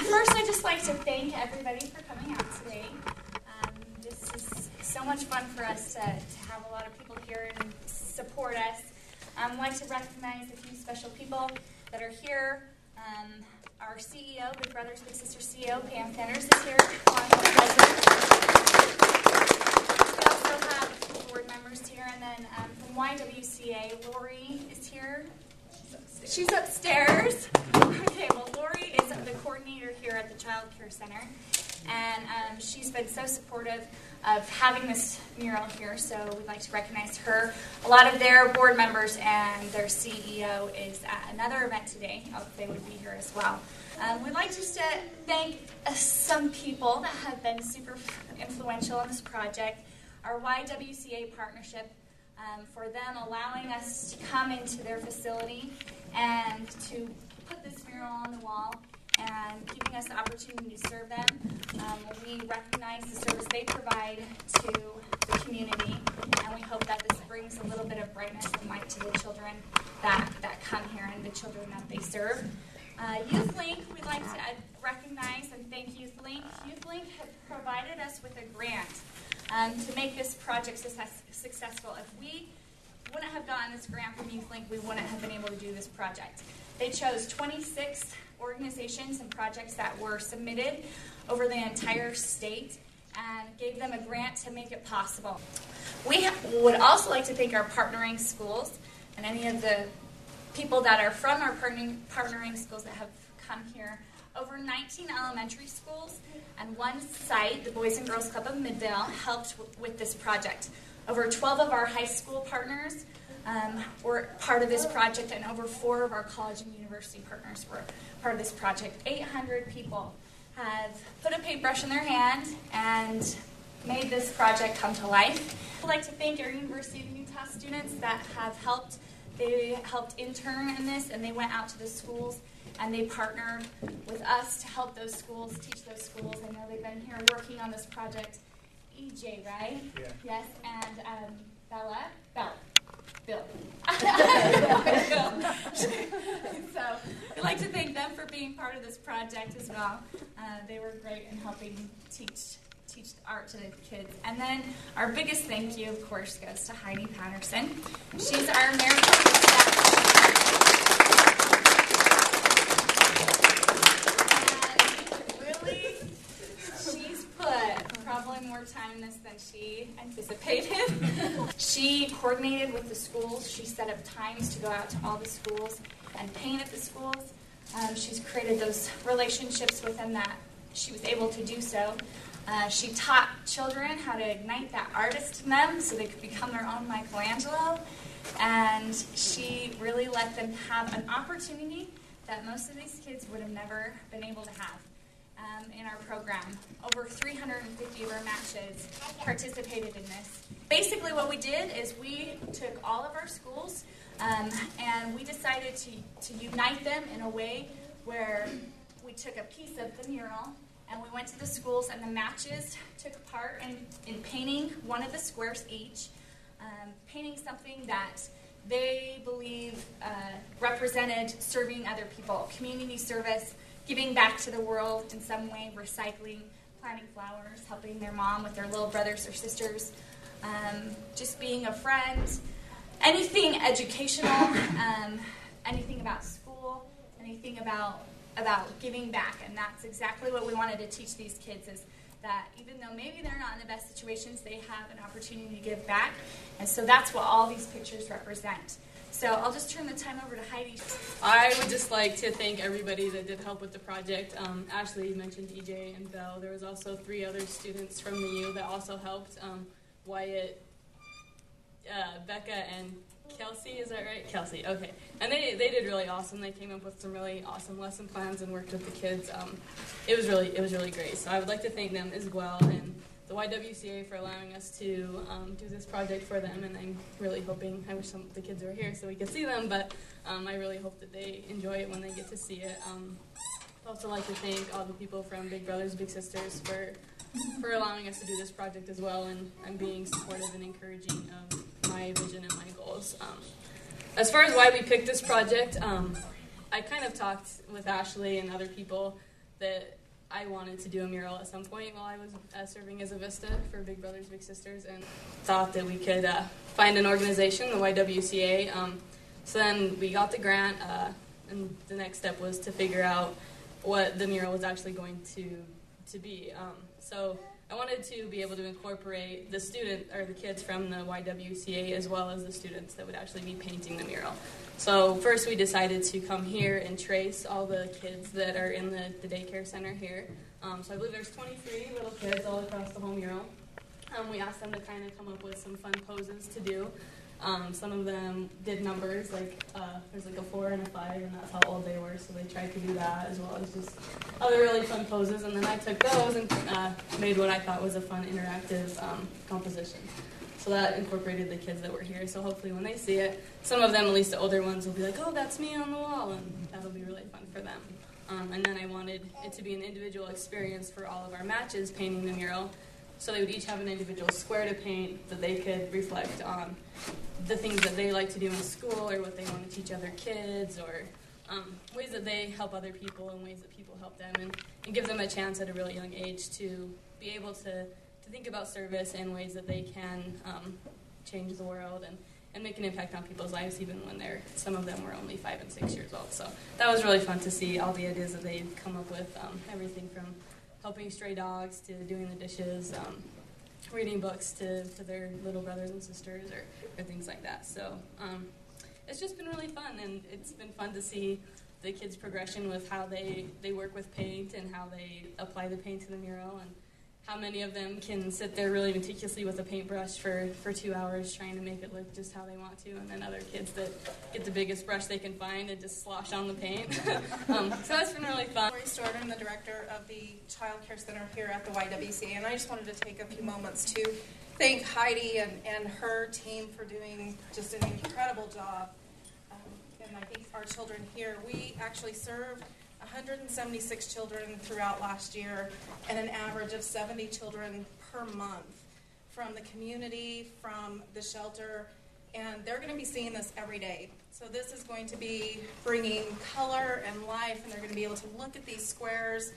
First, I'd just like to thank everybody for coming out today. This is so much fun for us to have a lot of people here and support us. I'd like to recognize a few special people that are here. Our CEO, Big Brothers Big Sisters CEO, Pam Sanders, is here. We also have board members here, and then from YWCA, Lolie is here. She's upstairs. Okay, well, Lolie is the coordinator here at the Child Care Center, and she's been so supportive of having this mural here, so we'd like to recognize her. A lot of their board members and their CEO is at another event today. I hope they would be here as well. We'd like just to thank some people that have been super influential in this project. Our YWCA partnership, for them allowing us to come into their facility and to put this mural on the wall and giving us the opportunity to serve them. We recognize the service they provide to the community, and we hope that this brings a little bit of brightness and light to the children that come here and the children that they serve. YouthLINC, we'd like to recognize and thank YouthLINC. YouthLINC have provided us with a grant to make this project successful. If we wouldn't have gotten this grant from YouthLINC, we wouldn't have been able to do this project. They chose 26 organizations and projects that were submitted over the entire state and gave them a grant to make it possible. We would also like to thank our partnering schools and any of the people that are from our partnering schools that have come here. Over 19 elementary schools and one site, the Boys and Girls Club of Midvale, helped with this project. Over 12 of our high school partners were part of this project, and over 4 of our college and university partners were part of this project. 800 people have put a paintbrush in their hand and made this project come to life. I'd like to thank our University of Utah students that have helped. They helped intern in this, and they went out to the schools and they partnered with us to help those schools, teach those schools. I know they've been here working on this project. EJ, right? Yeah. Yes, and Bill. So we'd like to thank them for being part of this project as well. They were great in helping teach art to the kids. And then our biggest thank you, of course, goes to Heidi Patterson. She's our Americorp staff. Probably more time in this than she anticipated. She coordinated with the schools. She set up times to go out to all the schools and paint at the schools. She's created those relationships with them that she was able to do so. She taught children how to ignite that artist in them so they could become their own Michelangelo. And she really let them have an opportunity that most of these kids would have never been able to have. In our program. Over 350 of our matches participated in this. Basically what we did is we took all of our schools and we decided to unite them in a way where we took a piece of the mural and we went to the schools, and the matches took part in painting one of the squares each, painting something that they believe represented serving other people, community service, giving back to the world in some way, recycling, planting flowers, helping their mom with their little brothers or sisters, just being a friend, anything educational, anything about school, anything about giving back. And that's exactly what we wanted to teach these kids, is that even though maybe they're not in the best situations, they have an opportunity to give back. And so that's what all these pictures represent. So I'll just turn the time over to Heidi. I would just like to thank everybody that did help with the project. Ashley mentioned EJ and Belle. There was also 3 other students from the U that also helped. Wyatt, Becca, and Kelsey, is that right? Kelsey, okay. And they did really awesome. They came up with some really awesome lesson plans and worked with the kids. It was really great. So I would like to thank them as well, and the YWCA for allowing us to do this project for them. And I'm really hoping, I wish some of the kids were here so we could see them, but I really hope that they enjoy it when they get to see it. I'd also like to thank all the people from Big Brothers Big Sisters for allowing us to do this project as well, and being supportive and encouraging of my vision and my goals. As far as why we picked this project, I kind of talked with Ashley and other people that I wanted to do a mural at some point while I was serving as a Vista for Big Brothers Big Sisters, and thought that we could find an organization, the YWCA. So then we got the grant, and the next step was to figure out what the mural was actually going to be. So I wanted to be able to incorporate the kids from the YWCA as well as the students that would actually be painting the mural. So first we decided to come here and trace all the kids that are in the daycare center here. So I believe there's 23 little kids all across the whole mural. We asked them to kind of come up with some fun poses to do. Some of them did numbers, like there's like a 4 and a 5, and that's how old they were, so they tried to do that as well as just other really fun poses. And then I took those and made what I thought was a fun interactive composition. So that incorporated the kids that were here, so hopefully when they see it, some of them, at least the older ones, will be like, oh, that's me on the wall, and that'll be really fun for them. And then I wanted it to be an individual experience for all of our matches painting the mural, so they would each have an individual square to paint that they could reflect on the things that they like to do in school or what they want to teach other kids, or ways that they help other people and ways that people help them, and give them a chance at a really young age to be able to think about service in ways that they can change the world and make an impact on people's lives, even when some of them were only 5 and 6 years old. So that was really fun to see all the ideas that they'd come up with, everything from helping stray dogs to doing the dishes, reading books to their little brothers and sisters, or things like that. So it's just been really fun, and it's been fun to see the kids' progression with how they work with paint and how they apply the paint to the mural, and how many of them can sit there really meticulously with a paintbrush for 2 hours trying to make it look just how they want to, and then other kids that get the biggest brush they can find and just slosh on the paint. So that's been really fun. Lolie, I'm the director of the Child Care Center here at the YWCA, and I just wanted to take a few moments to thank Heidi and her team for doing just an incredible job. And I think our children here, we actually served 176 children throughout last year, and an average of 70 children per month from the community, from the shelter, and they're going to be seeing this every day. So this is going to be bringing color and life, and they're going to be able to look at these squares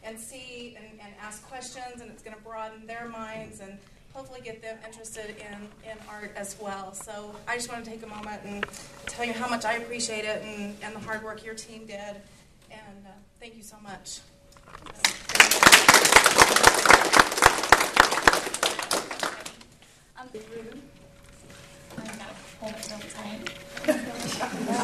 and see and ask questions, and it's going to broaden their minds and hopefully get them interested in art as well. So I just want to take a moment and tell you how much I appreciate it and the hard work your team did. And thank you so much. I'm going to hold it real tight.